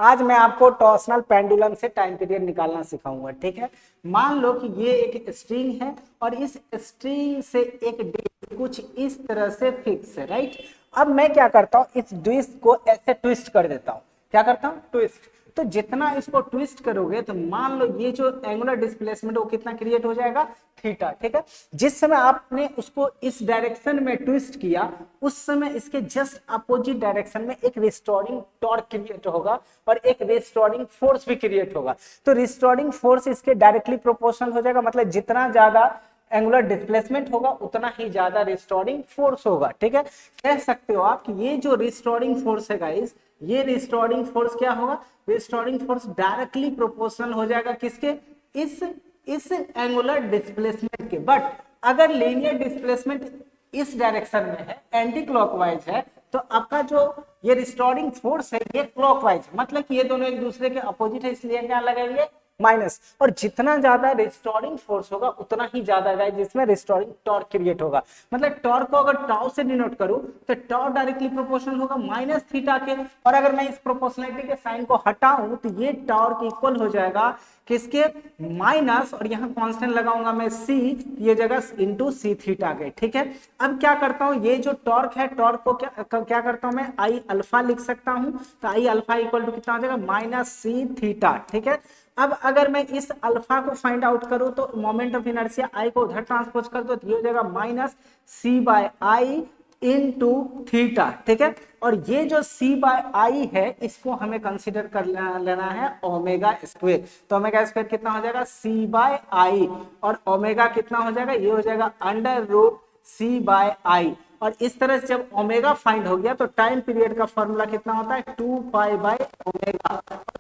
आज मैं आपको टॉर्सनल पेंडुलम से टाइम पीरियड निकालना सिखाऊंगा। ठीक है, मान लो कि ये एक स्ट्रिंग है और इस स्ट्रिंग से एक डिस्क कुछ इस तरह से फिक्स है, राइट। अब मैं क्या करता हूँ, इस डिस्क को ऐसे ट्विस्ट कर देता हूँ। क्या करता हूँ, ट्विस्ट। तो जितना इसको ट्विस्ट करोगे तो मान लो ये जो एंगुलर डिस्प्लेसमेंट वो कितना क्रिएट हो जाएगा, थीटा। ठीक है, जिस समय आपने उसको इस डायरेक्शन में ट्विस्ट किया उस समय इसके जस्ट अपोजिट डायरेक्शन में एक रिस्टोरिंग टॉर्क क्रिएट होगा और एक रिस्टोरिंग फोर्स भी क्रिएट होगा। तो रिस्टोरिंग फोर्स इसके डायरेक्टली प्रोपोर्शनल हो जाएगा, मतलब जितना ज्यादा एंगुलर डिस्प्लेसमेंट होगा उतना ही ज्यादा रिस्टोरिंग फोर्स होगा। ठीक है, कह सकते हो आप कि ये जो रिस्टोरिंग फोर्स है गाइस, ये रिस्टोरिंग फोर्स क्या होगा, रिस्टोरिंग फोर्स डायरेक्टली प्रोपोर्शनल हो जाएगा किसके, इस एंगुलर डिस्प्लेसमेंट के। बट अगर लीनियर डिस्प्लेसमेंट इस डायरेक्शन में है, एंटी क्लॉकवाइज है, तो आपका जो ये रिस्टोरिंग फोर्स है ये क्लॉकवाइज, मतलब कि ये दोनों एक दूसरे के अपोजिट है, इसलिए क्या लगाएंगे, माइनस। और जितना ज्यादा रिस्टोरिंग फोर्स होगा उतना ही ज्यादा गाइस जिसमें रिस्टोरिंग टॉर्क क्रिएट होगा। मतलब टॉर्क को अगर टाउ से डिनोट करूं तो टॉर्क डायरेक्टली प्रोपोर्शनल होगा माइनस थीटा के। और अगर मैं इस प्रोपोर्शनलिटी के साइन को हटाऊं तो ये टॉर्क इक्वल हो जाएगा किसके, माइनस, और यहाँ कांस्टेंट लगाऊंगा मैं सी, ये जगह इंटू सी थीटा के। ठीक है, अब क्या करता हूं, ये जो टॉर्क है टॉर्क को क्या करता हूं मैं, आई अल्फा लिख सकता हूं। तो आई अल्फा इक्वल टू कितना हो जाएगा, माइनस सी थीटा। ठीक है, अब अगर मैं इस अल्फा को फाइंड आउट करूं तो मोमेंट ऑफ इनर्शिया आई को उधर ट्रांसपोज कर दो तो ये हो जाएगा minus C by I into theta. ठीक है, और ये जो सी बाय आई है इसको हमें कंसीडर कर लेना है ओमेगा स्क्वायर। तो ओमेगा स्क्वायर कितना हो जाएगा, सी बाय आई, और ओमेगा कितना हो जाएगा, ये हो जाएगा अंडर रूट सी बाय आई। और इस तरह से जब ओमेगा फाइंड हो गया तो टाइम पीरियड का फॉर्मूला कितना होता है, 2 पाई बाय ओमेगा।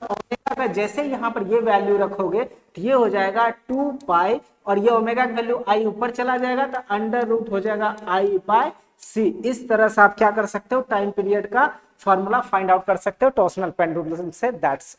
ओमेगा का जैसे यहाँ पर ये वैल्यू रखोगे तो ये हो जाएगा 2 पाई, और ये ओमेगा का वैल्यू आई ऊपर चला जाएगा तो अंडर रूट हो जाएगा आई बाय सी। इस तरह से आप क्या कर सकते हो, टाइम पीरियड का फॉर्मूला फाइंड आउट कर सकते हो टॉर्सनल पेंडुलम से। दैट्स